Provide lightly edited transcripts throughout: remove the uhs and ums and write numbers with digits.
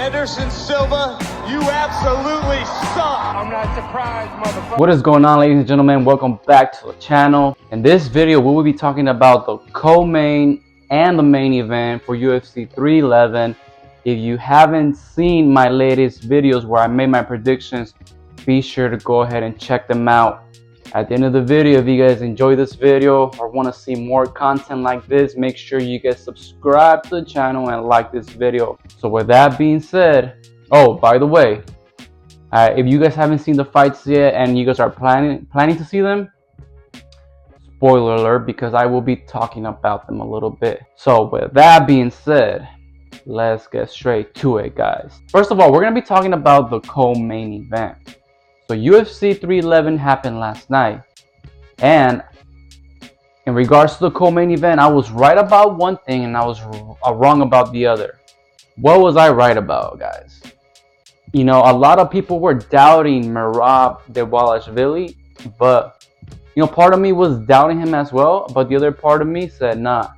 Anderson Silva, you absolutely suck. I'm not surprised, motherfucker. What is going on, ladies and gentlemen? Welcome back to the channel. In this video, we will be talking about the co-main and the main event for UFC 311. If you haven't seen my latest videos where I made my predictions, be sure to go ahead and check them out. At the end of the video, if you guys enjoy this video or want to see more content like this, make sure you guys subscribe to the channel and like this video. So with that being said, oh, by the way, if you guys haven't seen the fights yet and you guys are planning to see them, spoiler alert, because I will be talking about them a little bit. So with that being said, let's get straight to it, guys. First of all, we're going to be talking about the co-main event. So UFC 311 happened last night, and in regards to the co-main event, I was right about one thing and I was wrong about the other. What was I right about, guys? You know, a lot of people were doubting Merab Dvalishvili, but you know, part of me was doubting him as well, but the other part of me said, nah,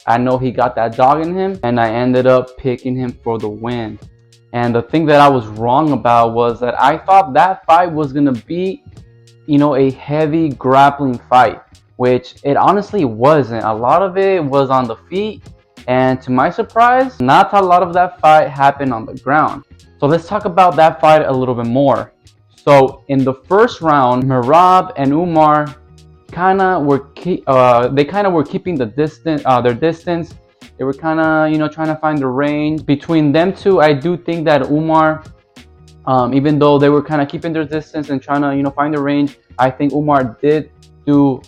I know he got that dog in him, and I ended up picking him for the win. And the thing that I was wrong about was that I thought that fight was going to be, you know, a heavy grappling fight, which it honestly wasn't. A lot of it was on the feet, and to my surprise, not a lot of that fight happened on the ground. So let's talk about that fight a little bit more. So in the first round, Merab and Umar were keeping the distance, their distance. They were kind of, you know, trying to find the range between them two. I do think that Umar, even though they were kind of keeping their distance and trying to, you know, find the range, I think Umar did do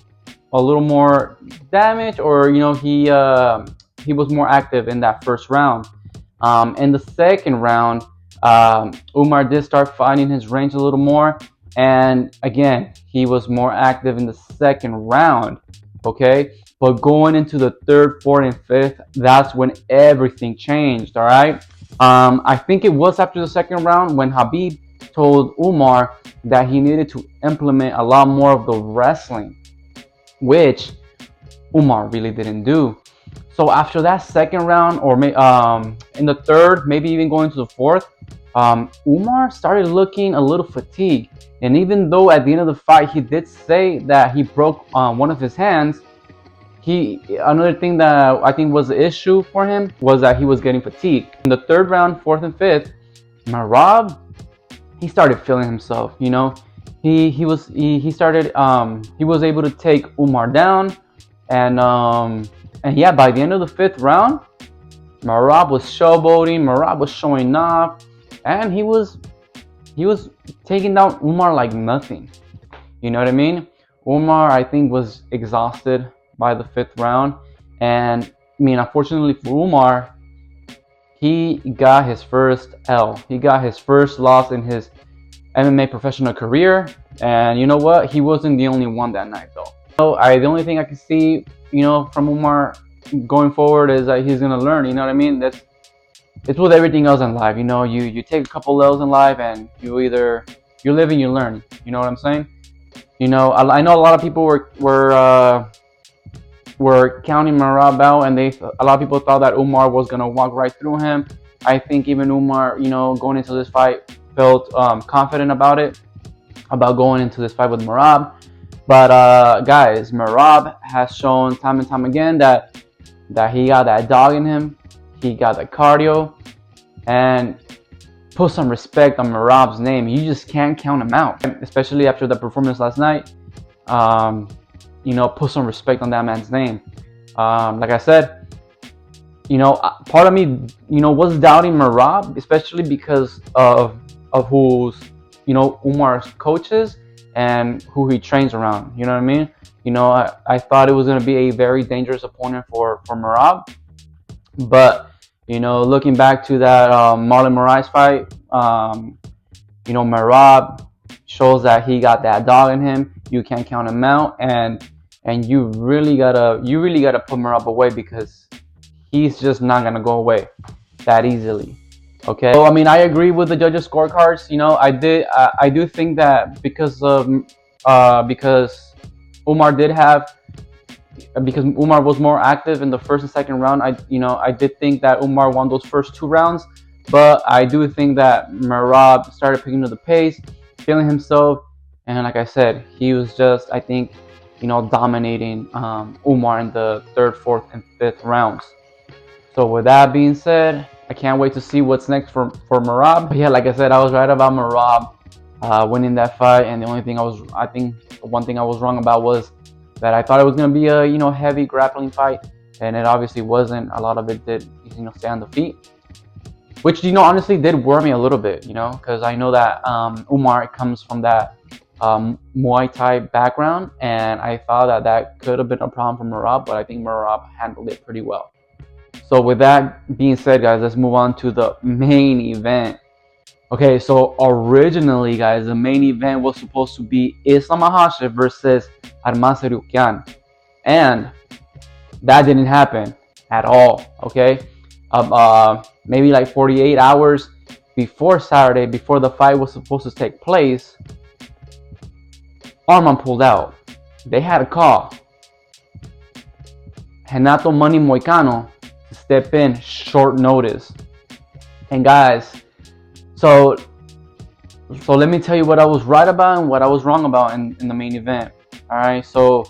a little more damage, or you know, he was more active in that first round. In the second round, Umar did start finding his range a little more, and again, he was more active in the second round. Okay. But going into the third, fourth, and fifth, that's when everything changed, all right? I think it was after the second round when Khabib told Umar that he needed to implement a lot more of the wrestling, which Umar really didn't do. So after that second round, or in the third, maybe even going to the fourth, Umar started looking a little fatigued. And even though at the end of the fight, he did say that he broke one of his hands, another thing that I think was the issue for him was that he was getting fatigued. In the third round, fourth and fifth, Merab, he started feeling himself. You know, he was able to take Umar down, and yeah, by the end of the fifth round, Merab was showboating, Merab was showing off, and he was taking down Umar like nothing. You know what I mean? Umar, I think, was exhausted by the fifth round, and I mean, unfortunately for Umar, he got his first L. He got his first loss in his MMA professional career, and you know what? He wasn't the only one that night, though. So the only thing I can see, you know, from Umar going forward is that he's gonna learn. You know what I mean? It's with everything else in life. You know, you take a couple L's in life, and you live and you learn. You know what I'm saying? You know, I know a lot of people were counting Merab out, and a lot of people thought that Umar was gonna walk right through him. I think even Umar, you know, going into this fight, felt confident about going into this fight with Merab. But guys, Merab has shown time and time again that he got that dog in him. He got the cardio, and put some respect on Merab's name. You just can't count him out, especially after the performance last night. You know, put some respect on that man's name. Like I said, you know, part of me, you know, was doubting Merab, especially because of who's, you know, Umar's coaches and who he trains around. You know what I mean? You know, I thought it was going to be a very dangerous opponent for Merab. But, you know, looking back to that Marlon Moraes fight, you know, Merab shows that he got that dog in him. You can't count him out, and you really gotta put Merab away, because he's just not gonna go away that easily. Okay, so I mean, I agree with the judges' scorecards. You know, I do think that because Umar was more active in the first and second round, I did think that Umar won those first two rounds. But I do think that Merab started picking up the pace, feeling himself, and like I said, he was just, I think, dominating Umar in the third, fourth, and fifth rounds. So with that being said, I can't wait to see what's next for Merab. But yeah, like I said, I was right about Merab winning that fight, and the only thing one thing I was wrong about was that I thought it was gonna be a heavy grappling fight, and it obviously wasn't. A lot of it did stay on the feet, which honestly did worry me a little bit, because I know that Umar comes from that Muay Thai background, and I thought that could have been a problem for Merab, but I think Merab handled it pretty well. So with that being said, guys, let's move on to the main event. Okay, so originally, guys, the main event was supposed to be Islam Makhachev versus Arman Tsarukyan, and that didn't happen at all. Okay, maybe like 48 hours before Saturday, before the fight was supposed to take place, Arman pulled out. They had a call Renato Money Moicano to step in short notice. And guys, so let me tell you what I was right about and what I was wrong about in the main event. Alright, so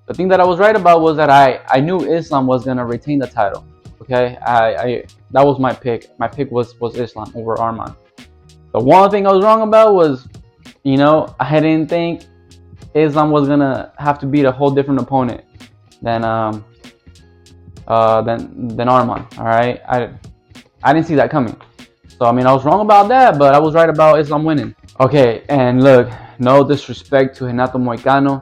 the thing that I was right about was that I knew Islam was gonna retain the title. Okay, that was my pick. My pick was Islam over Arman. The one thing I was wrong about was, I didn't think Islam was gonna have to beat a whole different opponent than Arman. All right, I didn't see that coming. So I was wrong about that, but I was right about Islam winning. Okay, and look, no disrespect to Renato Moicano.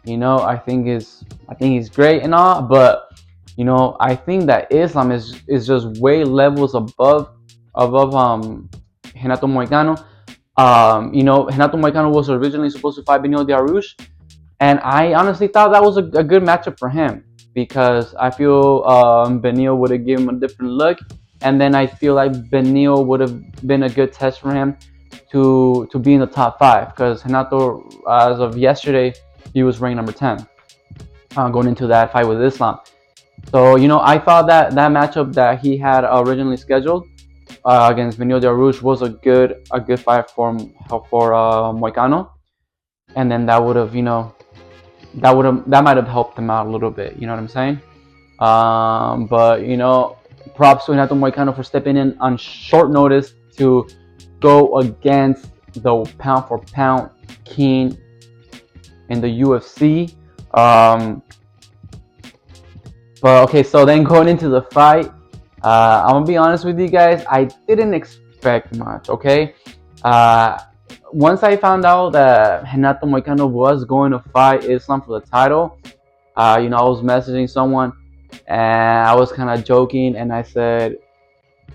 I think he's great and all, but I think that Islam is just way levels above Renato Moicano. Renato Moicano was originally supposed to fight Benil Dariush, and I honestly thought that was a good matchup for him, because I feel Benil would have given him a different look, and then I feel like Benil would have been a good test for him to be in the top 5, because Renato, as of yesterday, he was ranked number 10 going into that fight with Islam. So I thought that matchup that he had originally scheduled against Benil Dariush was a good fight for Moicano, and then that might have helped him out a little bit. You know what I'm saying? But props to Renato Moicano for stepping in on short notice to go against the pound for pound king in the UFC. But okay, so then going into the fight, I'm gonna be honest with you guys, I didn't expect much. Okay, once I found out that Renato Moicano was going to fight Islam for the title, I was messaging someone and I was kind of joking, and I said,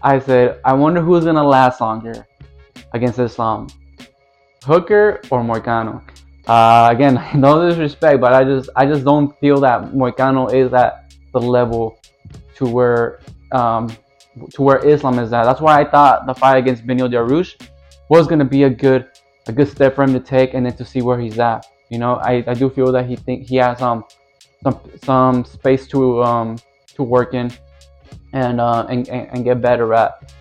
I wonder who's gonna last longer against Islam, Hooker or Moicano. Again, no disrespect, but I just don't feel that Moicano is at the level to where Islam is at. That's why I thought the fight against Benil Dariush was gonna be a good step for him to take, and then to see where he's at. I do feel that he has some space to work in and get better at,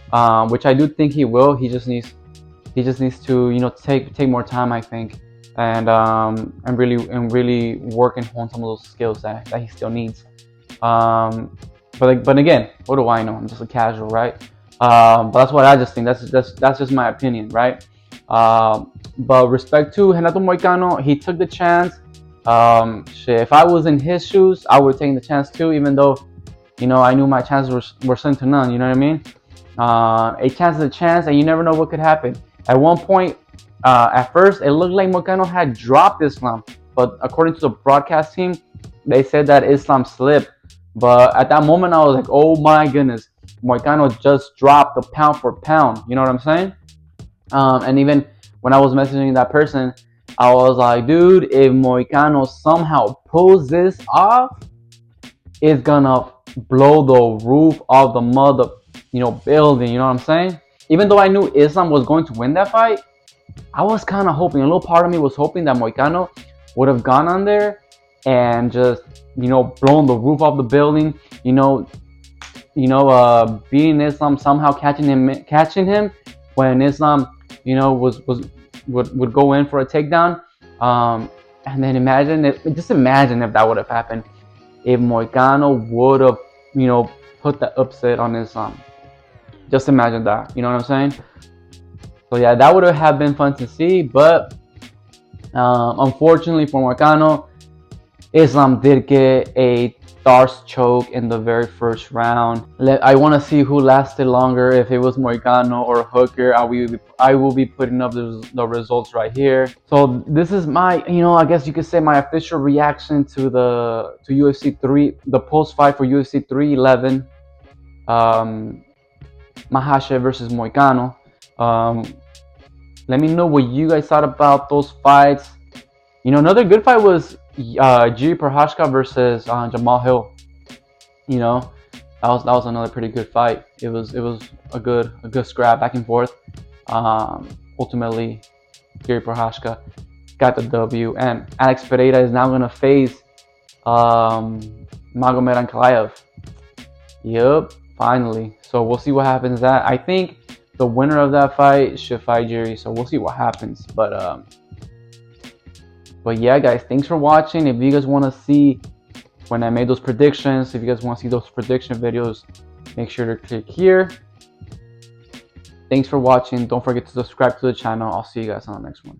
which I do think he will. He just needs to take more time, I think, and really work and hone some of those skills that he still needs. But again, what do I know? I'm just a casual, right? But that's what I just think. That's just my opinion, right? But respect to Renato Moicano, he took the chance. If I was in his shoes, I would have taken the chance too, even though I knew my chances were slim to none. You know what I mean? A chance is a chance, and you never know what could happen. At one point, at first, it looked like Moicano had dropped Islam, but according to the broadcast team, they said that Islam slipped. But at that moment, I was like, oh my goodness, Moicano just dropped the pound for pound. You know what I'm saying? And even when I was messaging that person, I was like, dude, if Moicano somehow pulls this off, it's gonna blow the roof off the building. You know what I'm saying? Even though I knew Islam was going to win that fight, I was kind of hoping, a little part of me was hoping that Moicano would have gone on there and just, blown the roof off the building, beating Islam, somehow catching him when Islam, would go in for a takedown. And then just imagine if that would have happened, if Moicano would have, put the upset on Islam. Just imagine that. You know what I'm saying? So yeah, that would have been fun to see, but unfortunately for Moicano, Islam did get a Thars choke in the very first round. I want to see who lasted longer, if it was Moicano or Hooker. I will be putting up the results right here. So this is my, I guess you could say my official reaction to UFC 3, the post fight for UFC 311, Makhachev versus Moicano. Let me know what you guys thought about those fights. Another good fight was Jiri Prochazka versus Jamal Hill. That was another pretty good fight. It was a good scrap back and forth. Ultimately, Jiri Prochazka got the W, and Alex Pereira is now gonna face Magomed Ankalaev. Yep, finally. So we'll see what happens. I think the winner of that fight should fight Jiri. So we'll see what happens. But yeah, guys, thanks for watching. If you guys want to see when I made those predictions, if you guys want to see those prediction videos, make sure to click here. Thanks for watching. Don't forget to subscribe to the channel. I'll see you guys on the next one.